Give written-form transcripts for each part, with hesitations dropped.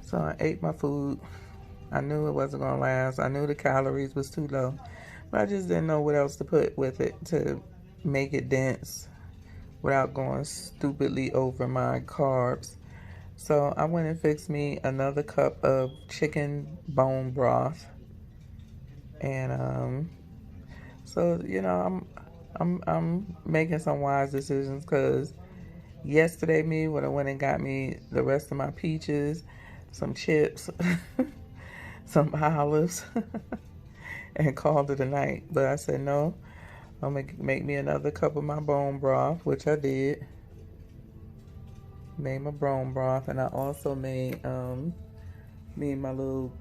So I ate my food. I knew it wasn't gonna last. I knew the calories was too low, but I just didn't know what else to put with it to make it dense without going stupidly over my carbs. So I went and fixed me another cup of chicken bone broth, and so I'm making some wise decisions because yesterday me would have went and got me the rest of my peaches, some chips, some olives, and called it a night. But I said no, I'm gonna make me another cup of my bone broth, which I did. Made my bone broth, and I also made me my little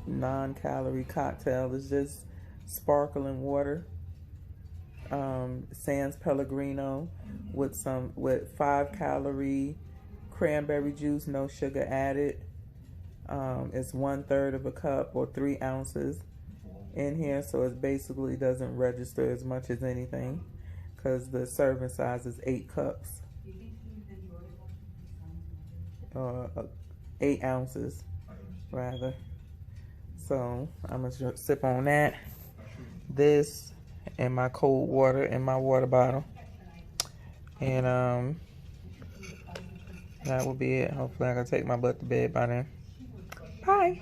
non-calorie cocktail. It's just sparkling water, sans Pellegrino, with 5-calorie cranberry juice, no sugar added. It's 1/3 of a cup or 3 ounces in here, so it basically doesn't register as much as anything because the serving size is 8 cups. 8 ounces rather. So I'm gonna sip on that, this, and my cold water in my water bottle, and that will be it. Hopefully I can take my butt to bed by then. Bye.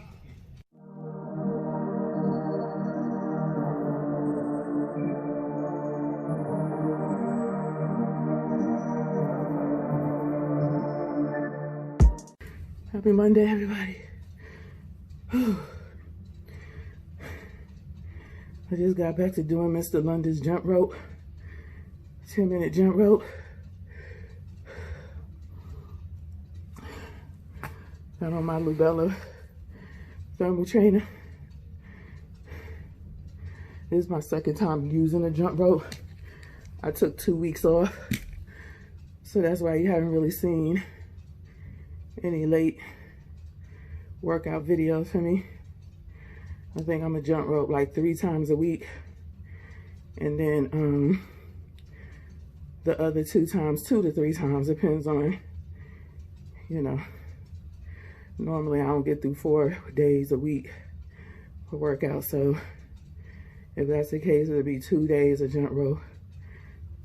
Happy Monday, everybody. I just got back to doing Mr. London's jump rope, 10-minute jump rope. Got on my Lubella thermal trainer. This is my second time using a jump rope. I took 2 weeks off, so that's why you haven't really seen any late workout videos for me. I think I'm gonna jump rope like 3 times a week, and then the other 2 times, 2 to 3 times, depends on, normally I don't get through 4 days a week for workout, so if that's the case, it'll be 2 days of jump rope,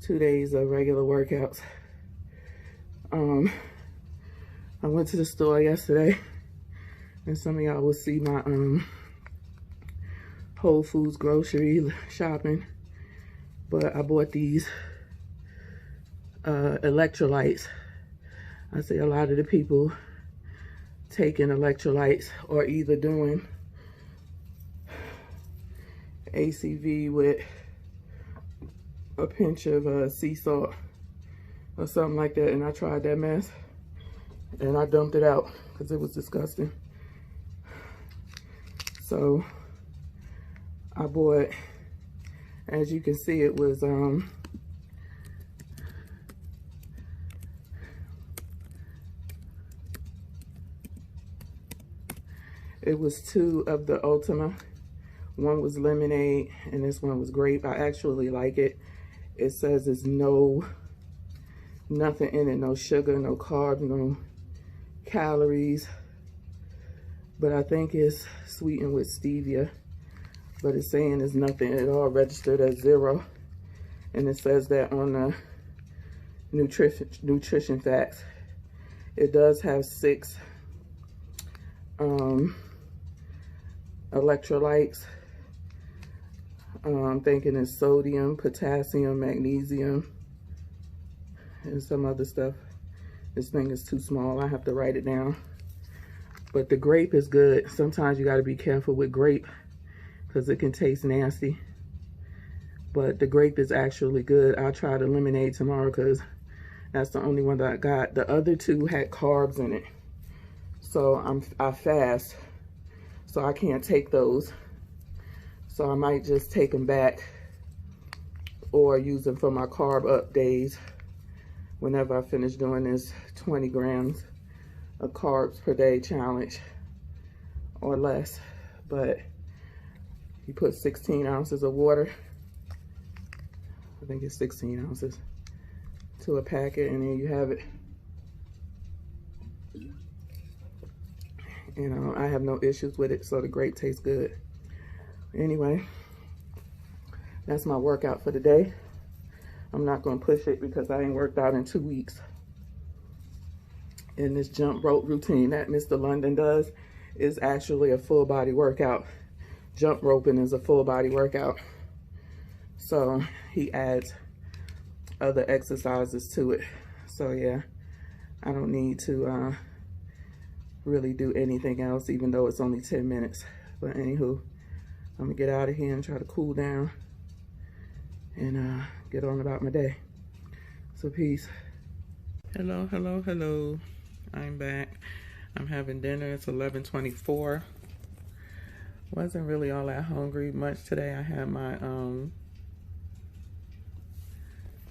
2 days of regular workouts. I went to the store yesterday, and some of y'all will see my Whole Foods grocery shopping, but I bought these electrolytes. I see a lot of the people taking electrolytes or either doing ACV with a pinch of sea salt or something like that, and I tried that mess and I dumped it out because it was disgusting. So I bought, as you can see, it was it was 2 of the Ultima. One was lemonade and this one was grape. I actually like it. It says it's nothing in it, no sugar, no carbs, no calories, but I think it's sweetened with stevia, but it's saying it's nothing. It all registered as 0, and it says that on the nutrition facts. It does have 6 electrolytes. I'm thinking it's sodium, potassium, magnesium, and some other stuff. This thing is too small. I have to write it down. But the grape is good. Sometimes you got to be careful with grape because it can taste nasty. But the grape is actually good. I'll try the lemonade tomorrow because that's the only one that I got. The other 2 had carbs in it. So I fast, so I can't take those. So I might just take them back or use them for my carb up days whenever I finish doing this 20 grams of carbs per day challenge or less. But you put 16 ounces of water, I think it's 16 ounces, to a packet, and then you have it. And I have no issues with it, so the grape tastes good. Anyway, that's my workout for the day. I'm not going to push it because I ain't worked out in 2 weeks. And this jump rope routine that Mr. London does is actually a full body workout. Jump roping is a full body workout. So he adds other exercises to it. So yeah, I don't need to really do anything else, even though it's only 10 minutes. But anywho, I'm gonna get out of here and try to cool down and get on about my day. So peace. Hello, hello, hello. I'm back. I'm having dinner. It's 11:24. Wasn't really all that hungry much today. I had my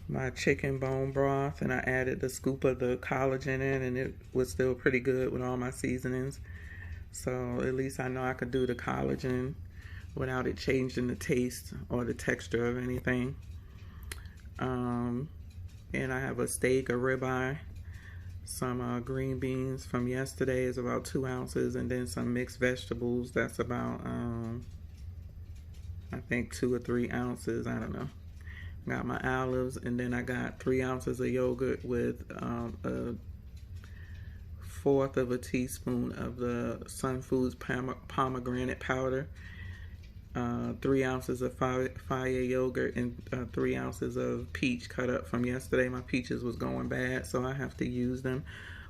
my chicken bone broth, and I added a scoop of the collagen in, and it was still pretty good with all my seasonings. So at least I know I could do the collagen without it changing the taste or the texture of anything. And I have a steak, a ribeye, some green beans from yesterday is about 2 ounces, and then some mixed vegetables that's about I think 2 or 3 ounces, I don't know. Got my olives, and then I got 3 ounces of yogurt with a 1/4 of a teaspoon of the Sun Foods pomegranate powder, 3 ounces of fire yogurt, and 3 ounces of peach cut up from yesterday. My peaches was going bad, so I have to use them.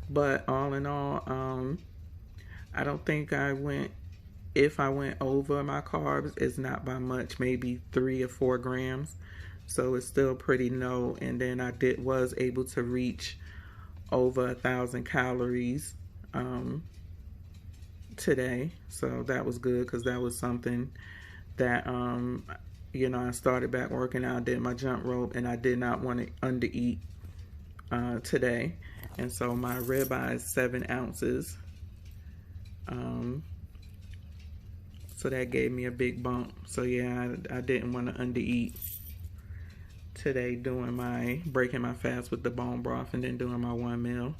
But all in all, I don't think if I went over my carbs, it's not by much, maybe 3 or 4 grams. So it's still pretty low. And then I was able to reach over 1,000 calories today. So that was good, because that was something that you know, I started back working out, did my jump rope, and I did not want to undereat today. And so my ribeye is 7 ounces. So that gave me a big bump. So yeah, I didn't want to undereat today, breaking my fast with the bone broth and then doing my 1 meal.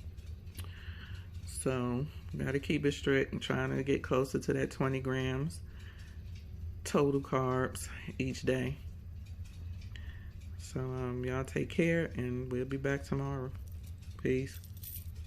So gotta keep it strict and trying to get closer to that 20 grams total carbs each day. So y'all take care, and we'll be back tomorrow. Peace.